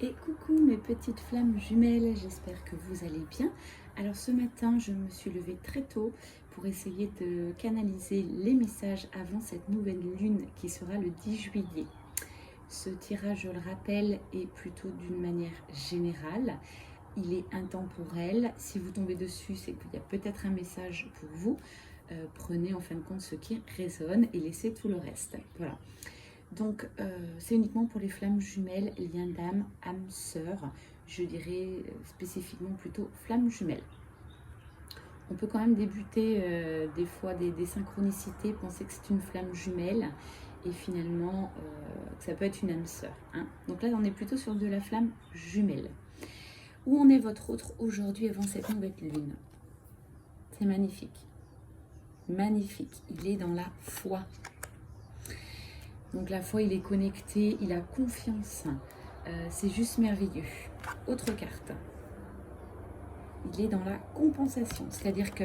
Et coucou mes petites flammes jumelles, j'espère que vous allez bien. Alors ce matin, je me suis levée très tôt pour essayer de canaliser les messages avant cette nouvelle lune qui sera le 10 juillet. Ce tirage, je le rappelle, est plutôt d'une manière générale. Il est intemporel. Si vous tombez dessus, c'est qu'il y a peut-être un message pour vous. Prenez en fin de compte ce qui résonne et laissez tout le reste. Voilà. Donc, c'est uniquement pour les flammes jumelles, lien d'âme, âme sœur. Je dirais spécifiquement plutôt flammes jumelles. On peut quand même débuter des fois des synchronicités, penser que c'est une flamme jumelle et finalement que ça peut être une âme sœur. Hein. Donc là, on est plutôt sur de la flamme jumelle. Où en est votre autre aujourd'hui avant cette nouvelle lune? C'est magnifique. Magnifique. Il est dans la foi. Donc la foi, il est connecté, il a confiance. C'est juste merveilleux. Autre carte. Il est dans la compensation, c'est-à-dire que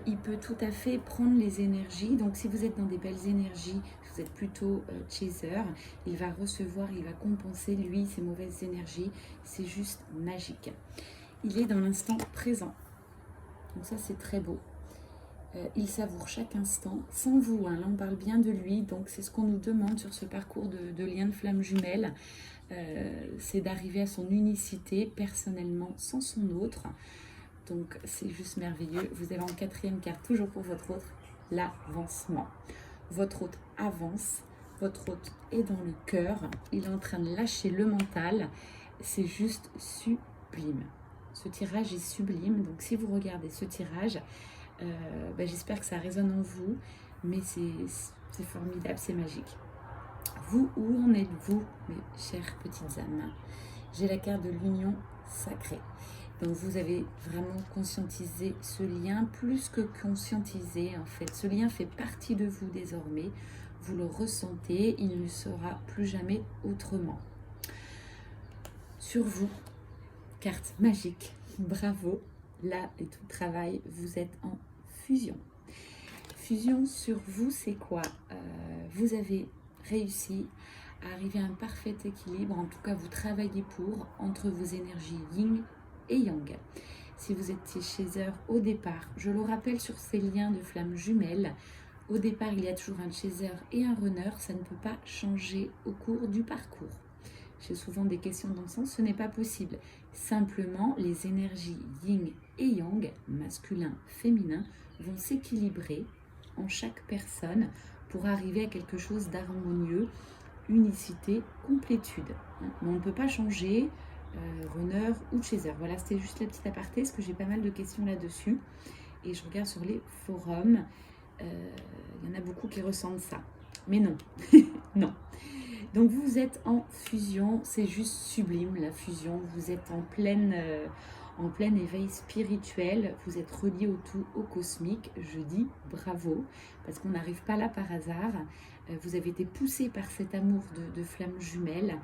il peut tout à fait prendre les énergies. Donc si vous êtes dans des belles énergies, si vous êtes plutôt chaser, il va recevoir, il va compenser lui ces mauvaises énergies. C'est juste magique. Il est dans l'instant présent. Donc ça c'est très beau. Il savoure chaque instant, sans vous, hein. Là on parle bien de lui, donc c'est ce qu'on nous demande sur ce parcours de lien de flamme jumelle, c'est d'arriver à son unicité personnellement sans son autre, donc c'est juste merveilleux. Vous avez en quatrième carte, toujours pour votre autre, l'avancement. Votre hôte avance, votre hôte est dans le cœur, il est en train de lâcher le mental, c'est juste sublime. Ce tirage est sublime, donc si vous regardez ce tirage, j'espère que ça résonne en vous, mais c'est formidable, c'est magique. Vous, où en êtes-vous, mes chères petites âmes? J'ai la carte de l'union sacrée. Donc vous avez vraiment conscientisé ce lien, plus que conscientisé en fait. Ce lien fait partie de vous désormais. Vous le ressentez, il ne sera plus jamais autrement. Sur vous, carte magique, bravo. Là est tout le travail, vous êtes en fusion. Fusion sur vous, c'est quoi? Vous avez réussi à arriver à un parfait équilibre, en tout cas vous travaillez pour, entre vos énergies yin et yang. Si vous étiez chaser au départ, je le rappelle sur ces liens de flammes jumelles, au départ il y a toujours un chaser et un runner, ça ne peut pas changer au cours du parcours. J'ai souvent des questions dans le sens, ce n'est pas possible. Simplement, les énergies yin et yang, masculin, féminin, vont s'équilibrer en chaque personne pour arriver à quelque chose d'harmonieux, unicité, complétude. Mais on ne peut pas changer runner ou chaser. Voilà, c'était juste la petite aparté, parce que j'ai pas mal de questions là-dessus. Et je regarde sur les forums, il y en a beaucoup qui ressentent ça. Mais non, non. Donc vous êtes en fusion, c'est juste sublime la fusion, vous êtes en plein éveil spirituel, vous êtes relié au tout, au cosmique, je dis bravo, parce qu'on n'arrive pas là par hasard, vous avez été poussé par cet amour de flamme jumelle,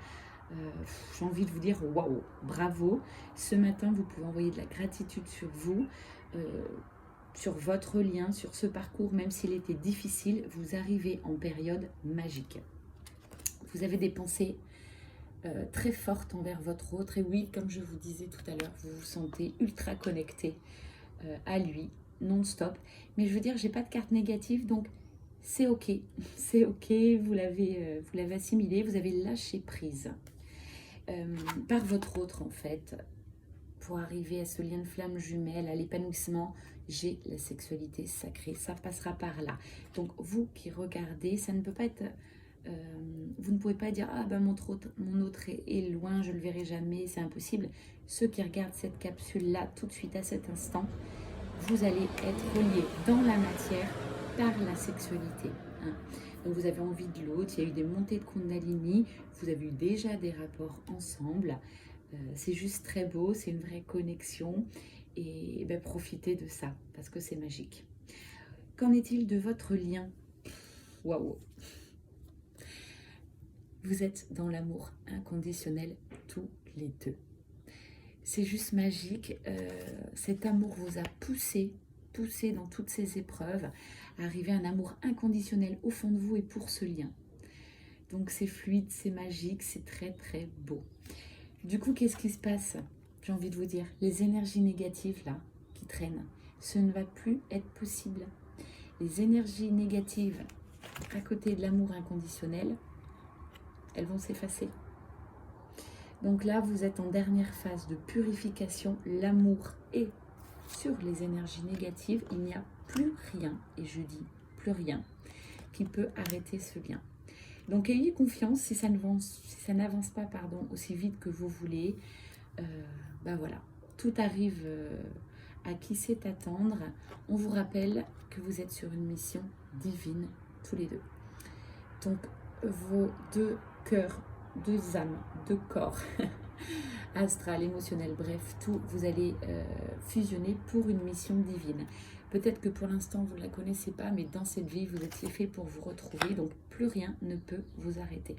j'ai envie de vous dire waouh, bravo, ce matin vous pouvez envoyer de la gratitude sur vous, sur votre lien, sur ce parcours, même s'il était difficile, vous arrivez en période magique. Vous avez des pensées très fortes envers votre autre. Et oui, comme je vous disais tout à l'heure, vous vous sentez ultra connecté à lui, non-stop. Mais je veux dire, j'ai pas de carte négative, donc c'est ok. C'est ok, vous l'avez assimilé, vous avez lâché prise. Par votre autre, en fait, pour arriver à ce lien de flamme jumelle, à l'épanouissement, j'ai la sexualité sacrée. Ça passera par là. Donc, vous qui regardez, ça ne peut pas être... vous ne pouvez pas dire ah ben mon autre est loin, je le verrai jamais, c'est impossible. Ceux qui regardent cette capsule là tout de suite à cet instant, vous allez être reliés dans la matière par la sexualité, hein. Donc vous avez envie de l'autre, il y a eu des montées de Kundalini, vous avez eu déjà des rapports ensemble, c'est juste très beau, c'est une vraie connexion et ben, profitez de ça parce que c'est magique. Qu'en est-il de votre lien? Waouh! Vous êtes dans l'amour inconditionnel tous les deux. C'est juste magique. Cet amour vous a poussé dans toutes ces épreuves, à arriver à un amour inconditionnel au fond de vous et pour ce lien. Donc c'est fluide, c'est magique, c'est très très beau. Du coup, qu'est-ce qui se passe? J'ai envie de vous dire, les énergies négatives là, qui traînent, ce ne va plus être possible. Les énergies négatives à côté de l'amour inconditionnel, elles vont s'effacer. Donc là, vous êtes en dernière phase de purification. L'amour est sur les énergies négatives. Il n'y a plus rien, et je dis plus rien, qui peut arrêter ce lien. Donc ayez confiance, si ça n'avance pas aussi vite que vous voulez, voilà, tout arrive à qui sait attendre. On vous rappelle que vous êtes sur une mission divine, tous les deux. Donc vos deux cœurs, deux âmes, deux corps, astral, émotionnel, bref, tout, vous allez fusionner pour une mission divine. Peut-être que pour l'instant, vous ne la connaissez pas, mais dans cette vie, vous étiez fait pour vous retrouver, donc plus rien ne peut vous arrêter.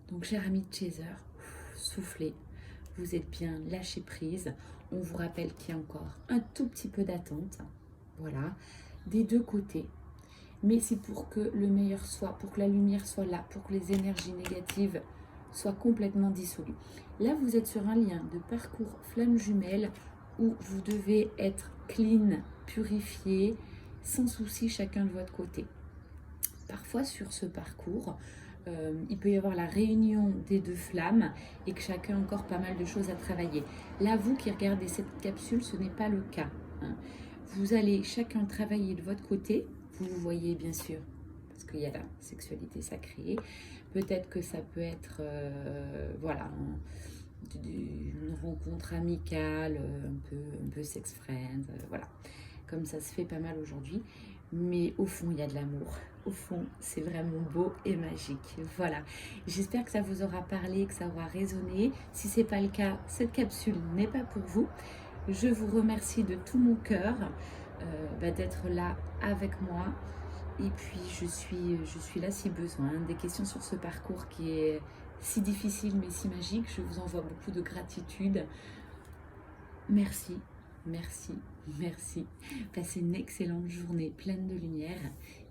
Donc, cher ami Chaser, soufflez, vous êtes bien, lâchez prise. On vous rappelle qu'il y a encore un tout petit peu d'attente, voilà, des deux côtés. Mais c'est pour que le meilleur soit, pour que la lumière soit là, pour que les énergies négatives soient complètement dissolues. Là, vous êtes sur un lien de parcours flamme jumelle où vous devez être clean, purifié, sans souci chacun de votre côté. Parfois, sur ce parcours, il peut y avoir la réunion des deux flammes et que chacun a encore pas mal de choses à travailler. Là, vous qui regardez cette capsule, ce n'est pas le cas, hein. Vous allez chacun travailler de votre côté. Vous vous voyez bien sûr, parce qu'il y a la sexualité sacrée. Peut-être que ça peut être, voilà, une rencontre amicale, un peu sex friend, voilà. Comme ça se fait pas mal aujourd'hui. Mais au fond, il y a de l'amour. Au fond, c'est vraiment beau et magique. Voilà. J'espère que ça vous aura parlé, que ça aura résonné. Si ce n'est pas le cas, cette capsule n'est pas pour vous. Je vous remercie de tout mon cœur d'être là avec moi. Et puis, je suis là si besoin. Des questions sur ce parcours qui est si difficile mais si magique. Je vous envoie beaucoup de gratitude. Merci, merci, merci. Passez une excellente journée pleine de lumière.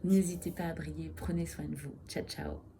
N'hésitez pas à briller. Prenez soin de vous. Ciao, ciao.